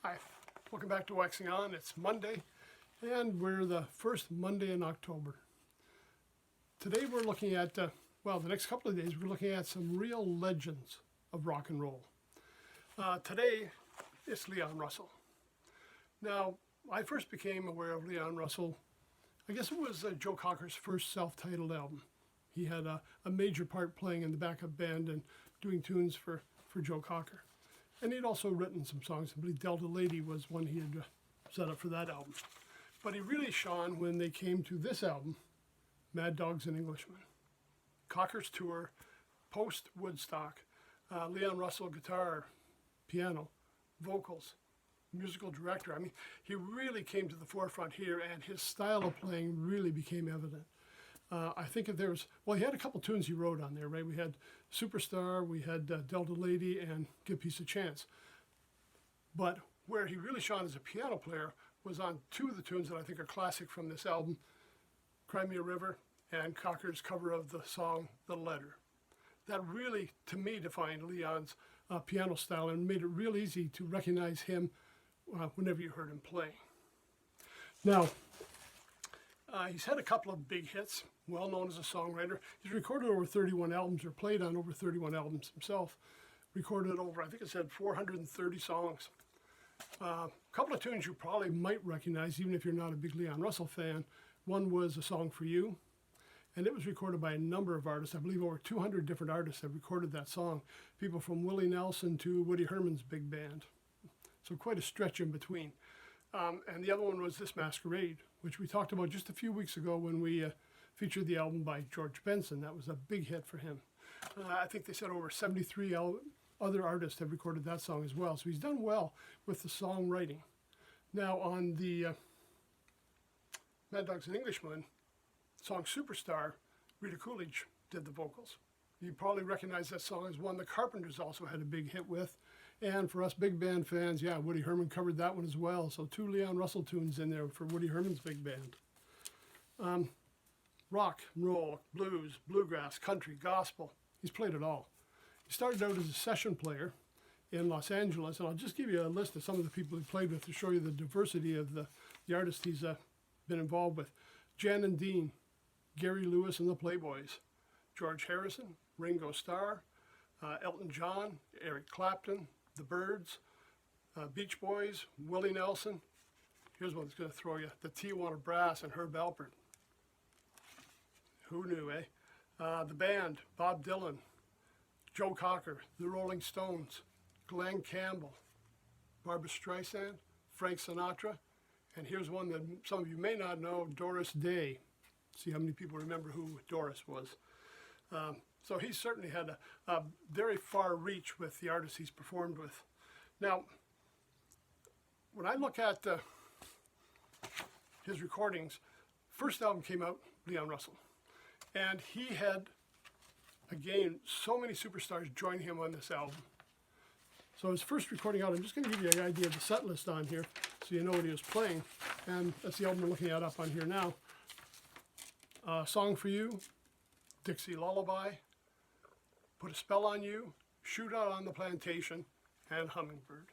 Hi, welcome back to Waxing On. It's Monday, and we're the first Monday in October. Today we're looking at, the next couple of days, we're looking at some real legends of rock and roll. Today, it's Leon Russell. Now, I first became aware of Leon Russell, I guess it was Joe Cocker's first self-titled album. He had a major part playing in the backup band and doing tunes for Joe Cocker. And he'd also written some songs. I believe Delta Lady was one he had set up for that album. But he really shone when they came to this album, Mad Dogs and Englishmen. Cocker's tour, post-Woodstock, Leon Russell guitar, piano, vocals, musical director. I mean, he really came to the forefront here, and his style of playing really became evident. I think if there was, he had a couple tunes he wrote on there, right? We had Superstar, we had Delta Lady, and Give Peace a Chance. But where he really shone as a piano player was on two of the tunes that I think are classic from this album, Cry Me a River and Cocker's cover of the song The Letter. That really, to me, defined Leon's piano style and made it real easy to recognize him whenever you heard him play. Now, he's had a couple of big hits, well known as a songwriter. He's recorded over 31 albums or played on over 31 albums himself. Recorded over, I think it said 430 songs. A couple of tunes you probably might recognize even if you're not a big Leon Russell fan. One was A Song for You, and it was recorded by a number of artists. I believe over 200 different artists have recorded that song. People from Willie Nelson to Woody Herman's big band. So quite a stretch in between. And the other one was This Masquerade, which we talked about just a few weeks ago when we featured the album by George Benson. That was a big hit for him. I think they said over 73 other artists have recorded that song as well. So he's done well with the songwriting. Now on the Mad Dogs and Englishmen song Superstar, Rita Coolidge did the vocals. You probably recognize that song as one the Carpenters also had a big hit with. And for us big band fans, Woody Herman covered that one as well. So two Leon Russell tunes in there for Woody Herman's big band. Rock, roll, blues, bluegrass, country, gospel. He's played it all. He started out as a session player in Los Angeles, and I'll just give you a list of some of the people he played with to show you the diversity of the artists he's been involved with. Jan and Dean, Gary Lewis and the Playboys, George Harrison, Ringo Starr, Elton John, Eric Clapton, The Byrds, Beach Boys, Willie Nelson. Here's one that's going to throw you. The Tijuana Brass and Herb Alpert. Who knew, eh? The band, Bob Dylan, Joe Cocker, The Rolling Stones, Glenn Campbell, Barbra Streisand, Frank Sinatra, and here's one that some of you may not know, Doris Day. See how many people remember who Doris was. So he's certainly had a very far reach with the artists he's performed with. Now, when I look at his recordings, first album came out, Leon Russell. And he had, again, so many superstars join him on this album. So his first recording out, I'm just going to give you an idea of the set list on here so you know what he was playing. And that's the album we're looking at up on here now. Song for You, Dixie Lullaby, Put a Spell on You, Shootout on the Plantation, and Hummingbird.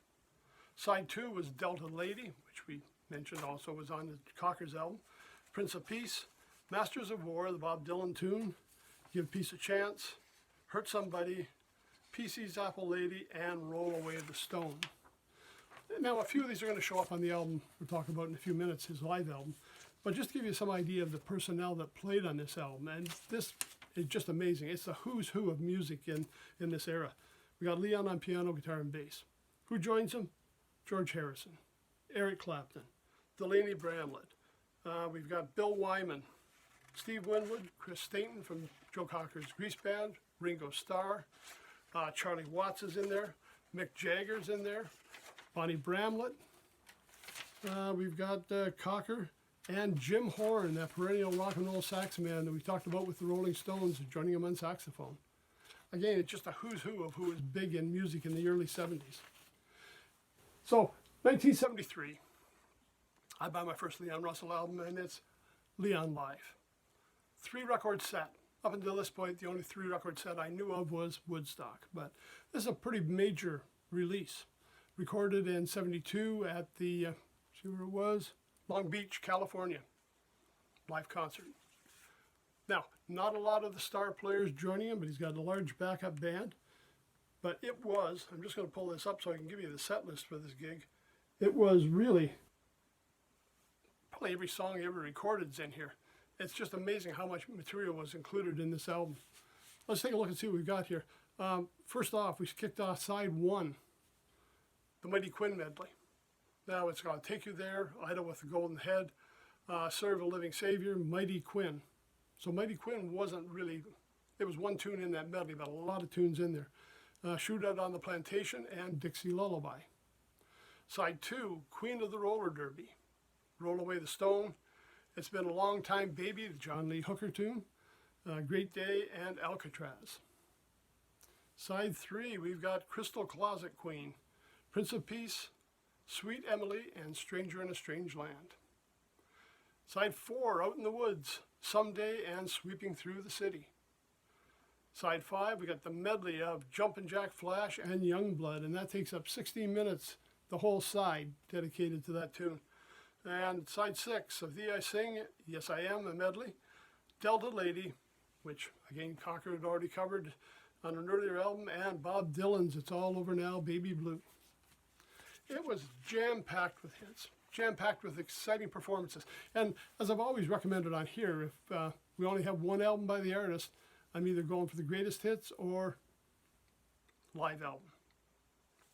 Side 2 was Delta Lady, which we mentioned also was on the Cocker's album. Prince of Peace, Masters of War, the Bob Dylan tune, Give Peace a Chance, Hurt Somebody, PC's Apple Lady, and Roll Away the Stone. Now, a few of these are going to show up on the album we'll talk about in a few minutes, his live album. But just to give you some idea of the personnel that played on this album, and this is just amazing. It's the who's who of music in this era. We got Leon on piano, guitar, and bass. Who joins him? George Harrison, Eric Clapton, Delaney Bramlett. We've got Bill Wyman, Steve Winwood, Chris Stainton from Joe Cocker's Grease Band, Ringo Starr, Charlie Watts is in there, Mick Jagger's in there, Bonnie Bramlett. We've got Cocker and Jim Horn, that perennial rock and roll sax man that we talked about with the Rolling Stones, joining him on saxophone. Again, it's just a who's who of who was big in music in the early 70s. So, 1973, I buy my first Leon Russell album, and it's Leon Live. 3-record set. Up until this point, the only 3-record set I knew of was Woodstock, but this is a pretty major release. recorded in '72 at the, see where it was? Long Beach, California, live concert. Now, not a lot of the star players joining him, but he's got a large backup band. But it was, I'm just going to pull this up so I can give you the set list for this gig. It was really, probably every song he ever recorded is in here. It's just amazing how much material was included in this album. Let's take a look and see what we've got here. First off, we kicked off side 1, the Mighty Quinn medley. Now it's going to Take You There, Ida with the Golden Head, Serve a Living Savior, Mighty Quinn. So Mighty Quinn wasn't really, it was one tune in that medley, but a lot of tunes in there. Shootout on the Plantation and Dixie Lullaby. Side 2, Queen of the Roller Derby, Roll Away the Stone, It's Been a Long Time Baby, the John Lee Hooker tune, Great Day, and Alcatraz. Side 3, we've got Crystal Closet Queen, Prince of Peace, Sweet Emily, and Stranger in a Strange Land. Side 4, Out in the Woods, Someday and Sweeping Through the City. Side 5, we got the medley of Jumpin' Jack Flash and Youngblood, and that takes up 16 minutes, the whole side dedicated to that tune. And side 6 of Thee I Sing, Yes I Am, a medley, Delta Lady, which again Conker had already covered on an earlier album, and Bob Dylan's It's All Over Now, Baby Blue. It was jam-packed with hits, jam-packed with exciting performances. And as I've always recommended on here, if we only have one album by the artist, I'm either going for the greatest hits or live album.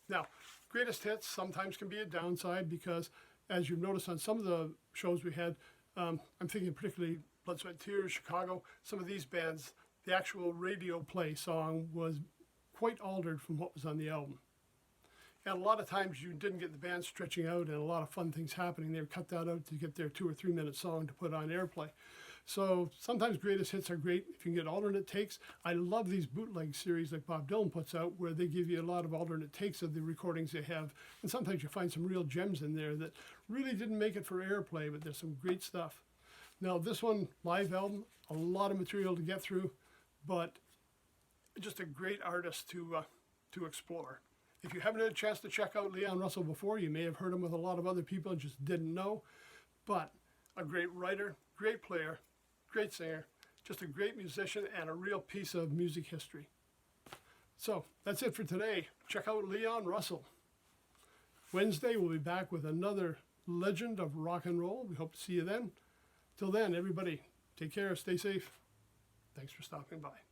Now, greatest hits sometimes can be a downside because, as you've noticed on some of the shows we had, I'm thinking particularly Blood, Sweat, Tears, Chicago, some of these bands, the actual radio play song was quite altered from what was on the album. And a lot of times you didn't get the band stretching out and a lot of fun things happening. They would cut that out to get their 2 or 3 minute song to put on airplay. So sometimes greatest hits are great if you can get alternate takes. I love these bootleg series like Bob Dylan puts out where they give you a lot of alternate takes of the recordings they have. And sometimes you find some real gems in there that really didn't make it for airplay, but there's some great stuff. Now this one, live album, a lot of material to get through, but just a great artist to explore. If you haven't had a chance to check out Leon Russell before, you may have heard him with a lot of other people and just didn't know. But a great writer, great player, great singer, just a great musician and a real piece of music history. So that's it for today. Check out Leon Russell. Wednesday we'll be back with another legend of rock and roll. We hope to see you then. Till then, everybody, take care, stay safe. Thanks for stopping by.